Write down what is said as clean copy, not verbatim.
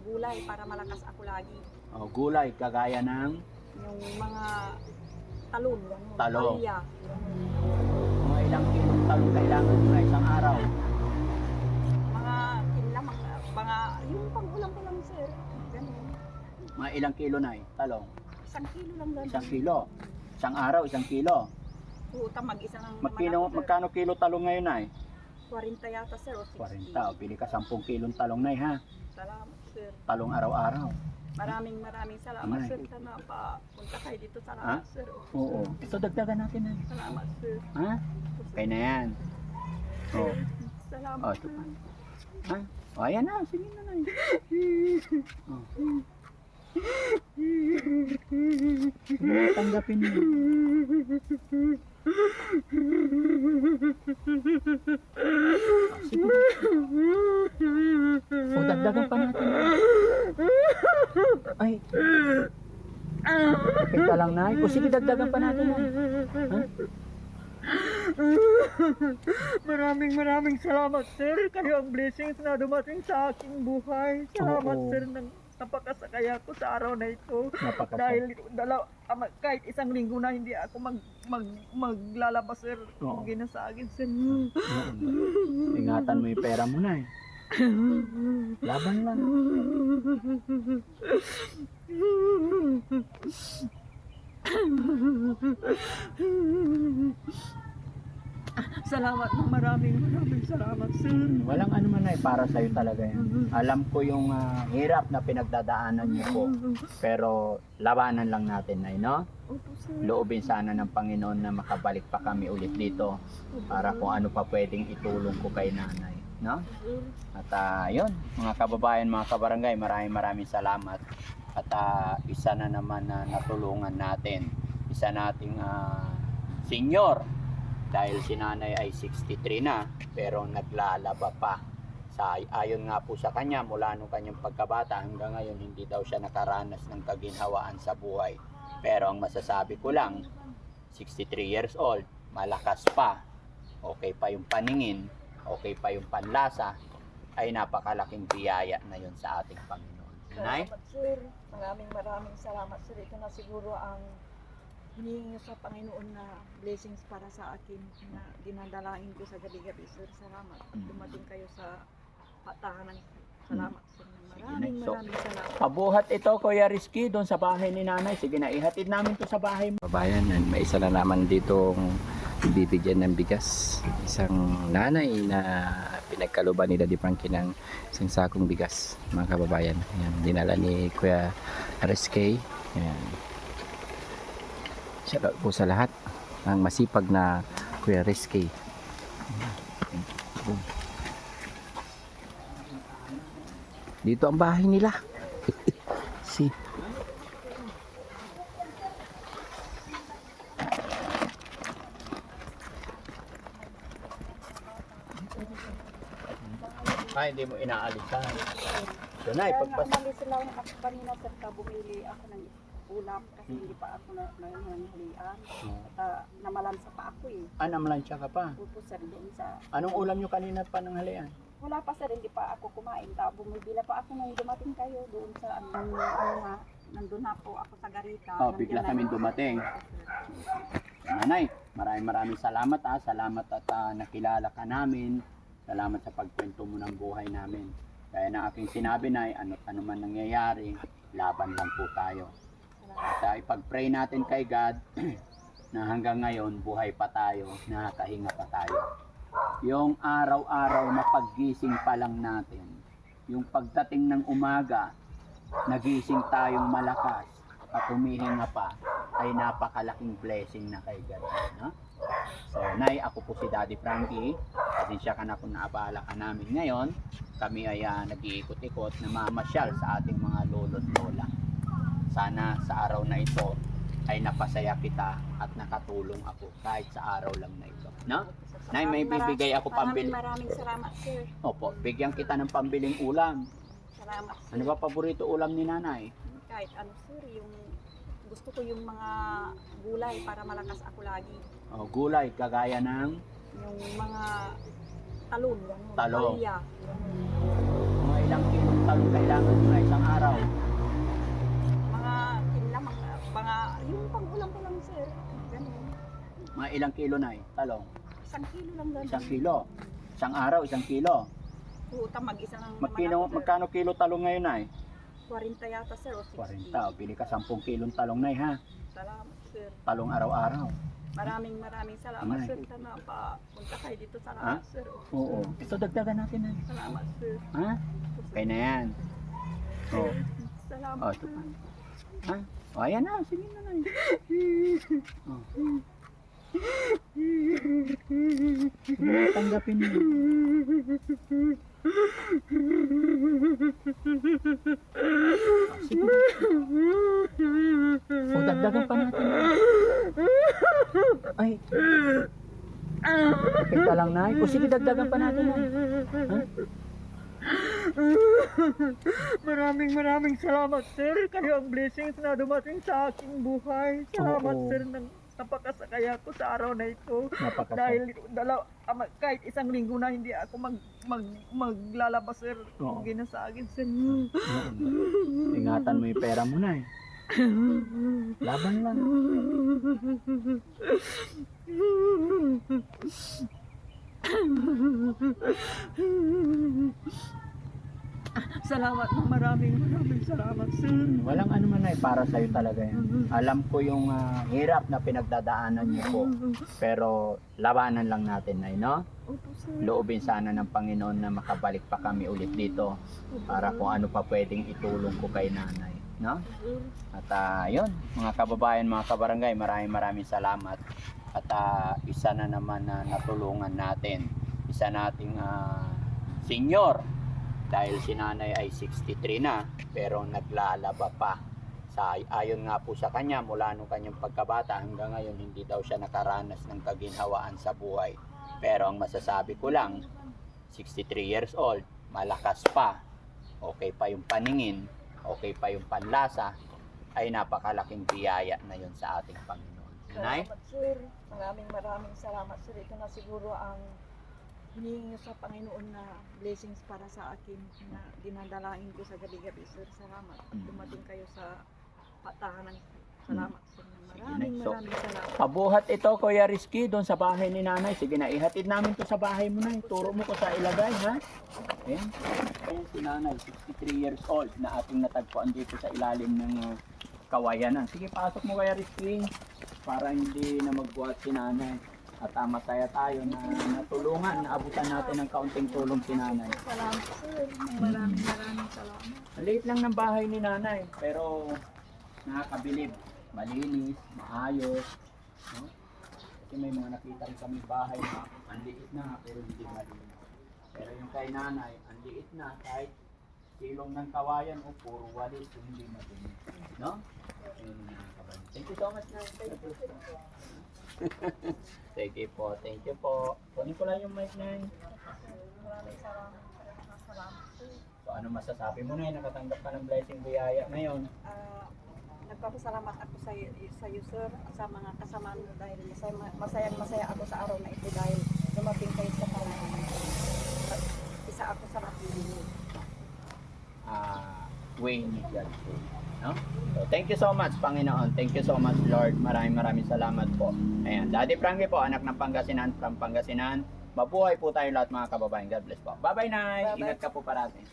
gulay para malakas ako lagi. O, gulay, kagaya ng Yung mga talong, gano'n. Talong. Palya, gano'n. mga ilang kilong talong kailangan mo na isang araw. Mga kinlam, mga, yung pang-ulam ko lang, sir. Gano'n. Mga ilang kilo na talong. 1 kilo lang gano'n. 1 kilo. Isang araw, 1 kilo. Puta, mag-isa lang Magkano kilo talong ngayon ay? 40 yata, sir, o 60. 40. O, pili ka 10 kilong talong na ha. Salamat, sir. Talong araw-araw. Maraming salamat, Nay. sir. Sana papunta kayo dito. Salamat, sir. Oo. Ito dagdagan natin na. Salamat, sir. Ha? Okay na yan. Oo. Salamat, Oh, ito sir. pa. Ha? O, ayan na. Sige na na. Tanggapin mo. Sige. O, dagdagan pa natin. Ay. Kita lang na. O, sige, dagdagan pa natin. Ha? Maraming salamat, sir. Kayo ang blessings na dumating sa aking buhay. Salamat, Oo. sir, ng napakasakaya ko sa araw na ito. Napakasaya. Dahil kahit isang linggo na hindi ako maglalabas, sir. Oo. Huwag na sa akin, sir. Ingatan mo yung pera mo na. Laban lang. Salamat, maraming salamat, sir. Walang ano man para sa'yo talaga yan. Alam ko yung hirap na pinagdadaanan niyo po. Pero labanan lang natin ay, no? Opo, sir. Loobin sana ng Panginoon na makabalik pa kami ulit dito para kung ano pa pwedeng itulong ko kay nanay, no? At yun, mga kababayan, mga kabarangay, maraming salamat. At isa na naman na natulungan natin, isa nating senior, dahil si nanay ay 63 na pero naglalaba pa. Ayon nga po sa kanya, mula nung kanyang pagkabata hanggang ngayon hindi daw siya nakaranas ng kaginhawaan sa buhay. Pero ang masasabi ko lang, 63 years old, malakas pa, okay pa yung paningin, okay pa yung panlasa, ay napakalaking biyaya na yun sa ating Panginoon. Nay? Salamat, sir. Maraming salamat, sir. Ito na siguro ang hinihingi sa Panginoon na blessings para sa akin na dinadalain ko sa gabi-gabi, sir. Salamat. At dumating kayo sa tahanan. Salamat, sir. Maraming salamat. Pabuhat ito, Kuya Rizky, doon sa bahay ni nanay. Sige na, ihatid namin to sa bahay mo. Babayan, may isa na naman ditong bibigyan ng bigas. Isang nanay na pinagkaluban ni Daddy Frankie ng isang sakong bigas, mga kababayan. Ayan, dinala ni Kuya RSK. Ayan. Shoutout po sa lahat ng masipag na Kuya RSK. Dito ang bahay nila. Si Hindi mo inaalisan. So, Nay, Kaya pagpas... umalis sila ako kanina, sir, bumili ako ng ulam kasi hindi pa ako nanghalian. At namalansa pa ako eh. Namalansya ka pa. Pupo, sir, doon sa... Anong ulam nyo kanina pa ng halian? Wala pa, sir, hindi pa ako kumain. Bumibila pa ako nung dumating kayo doon sa nandun na po ako sa Garita. Bigla Nandiyan kami na- dumating. Nanay, maraming salamat Salamat at nakilala ka namin. Salamat sa pagkwento mo ng buhay namin. Kaya na aking sinabi na ano man nangyayari, laban lang po tayo. At ipag-pray natin kay God na hanggang ngayon buhay pa tayo, nakakahinga pa tayo. Yung araw-araw na paggising pa lang natin, yung pagdating ng umaga, nagising tayong malakas at humihinga pa, ay napakalaking blessing na kay God. No? So, Nay, ako po si Daddy Frankie. Pasensya ka na kung naabala ka namin ngayon. Kami ay nag-iikot-ikot na mamasyal sa ating mga lolo't lola. Sana sa araw na ito ay napasaya kita at nakatulong ako kahit sa araw lang na ito. No? Nay, may bibigay ako pambili. Maraming salamat, sir. Opo, bigyan kita ng pambiling ulam. Salamat, sir. Ano ba paborito ulam ni nanay? Kahit ano, sir, gusto ko yung mga gulay para malakas ako lagi. Gulay, kagaya ng Yung mga talong, gano'n. Talong. Palya, gano'n. mga ilang kilong talong kailangan mo na isang ilang kilo na talong? 1 kilo lang ganun. 1 kilo. Isang araw, 1 kilo. Puta, mag-isa lang naman Magkano, ako, sir. magkano kilo talong ngayon ay? 40 yata, sir, o 60. 40. O, bili ka 10 kilong talong na ha. Salamat, sir. Talong araw-araw. Maraming salamat, Ay. sir. Sana punta kayo dito. Salamat, sir. Oo. Ito dagdagan natin na. Salamat, sir. Ha? Okay na yan. Oh. Salamat, Oh, ito sir. pa. Ha? O, ayan na. Sige na na. Oh. Sige na, tanggapin mo. Sige. O, dagdagan pa natin. Ay. Kita lang na. O, sige, dagdagan pa natin. Ha? Maraming salamat, sir. Kayo ang blessings na dumating sa aking buhay. Salamat, Oo. sir, ng napakasakaya ko sa araw na ito. Napakasarap. Dahil kahit isang linggo na hindi ako maglalabas, sir. Oo. Huwag na sa akin, sir. Ingatan mo yung pera mo na eh. Laban lang. Salamat, maraming salamat, sir. Walang ano man ay para sa'yo talaga yan. Alam ko yung hirap na pinagdadaanan niyo po. Pero labanan lang natin ay no? Opo, sir. Loobin sana ng Panginoon na makabalik pa kami ulit dito para kung ano pa pwedeng itulong ko kay nanay. No? Sir. At yun, mga kababayan, mga kabarangay, maraming salamat. At isa na naman na natulungan natin. Isa nating senior. Dahil si nanay ay 63 na, pero naglalaba pa. Ayon nga po sa kanya, mula nung kanyang pagkabata hanggang ngayon, hindi daw siya nakaranas ng kaginhawaan sa buhay. Pero ang masasabi ko lang, 63 years old, malakas pa, okay pa yung paningin, okay pa yung panlasa, ay napakalaking biyaya na yun sa ating Panginoon. Nanay? Salamat, sir. Maraming salamat, sir. Ito na siguro ang hinihingi sa Panginoon na blessings para sa akin na dinadalain ko sa gabi-gabi, sir. Salamat. Dumating kayo sa patahanan. Salamat, sir. Maraming salamat. Pabuhat ito, Kuya Rizky, doon sa bahay ni nanay. Sige na, ihatid namin to sa bahay mo na. Turo mo ko sa ilagay, ha? Ayan. Ayan si nanay, 63 years old, na ating natagpuan dito sa ilalim ng kawayanan. Sige, pasok mo, Kuya Rizky, para hindi na magbuhat si nanay. At masaya tayo na natulungan, naabutan natin ng kaunting tulong si nanay. Salamat, sir. Maraming salamat. Maliit lang ng bahay ni nanay, pero nakakabilib, malinis, maayos. No? Kasi may mga nakita rin kami bahay na ang liit na pero hindi malinis. Pero yung kay nanay, ang liit na kahit silong ng kawayan o puro walis, hindi malinis. No? Thank you so much, Nay. Thank you po, thank you po. Kunin ko lang yung mic, Nay. Maraming salamat, sir. So ano masasabi mo, Nay? Nakatanggap ka ng blessing biyaya ngayon. Nagpapasalamat ako sa iyo, sir, at sa mga kasama mo dahil masaya ako sa araw na ito dahil dumating kayo sa panahon. Isa ako sa napili niyo. Wayne God. No? So, thank you so much, Panginoon. Thank you so much, Lord. Maraming salamat po. Ayan, Daddy Frankie po, anak ng Pangasinan, from Pangasinan. Mabuhay po tayo lahat, mga kababayan. God bless po. Bye-bye, Nay. Bye-bye. Ingat ka po parati.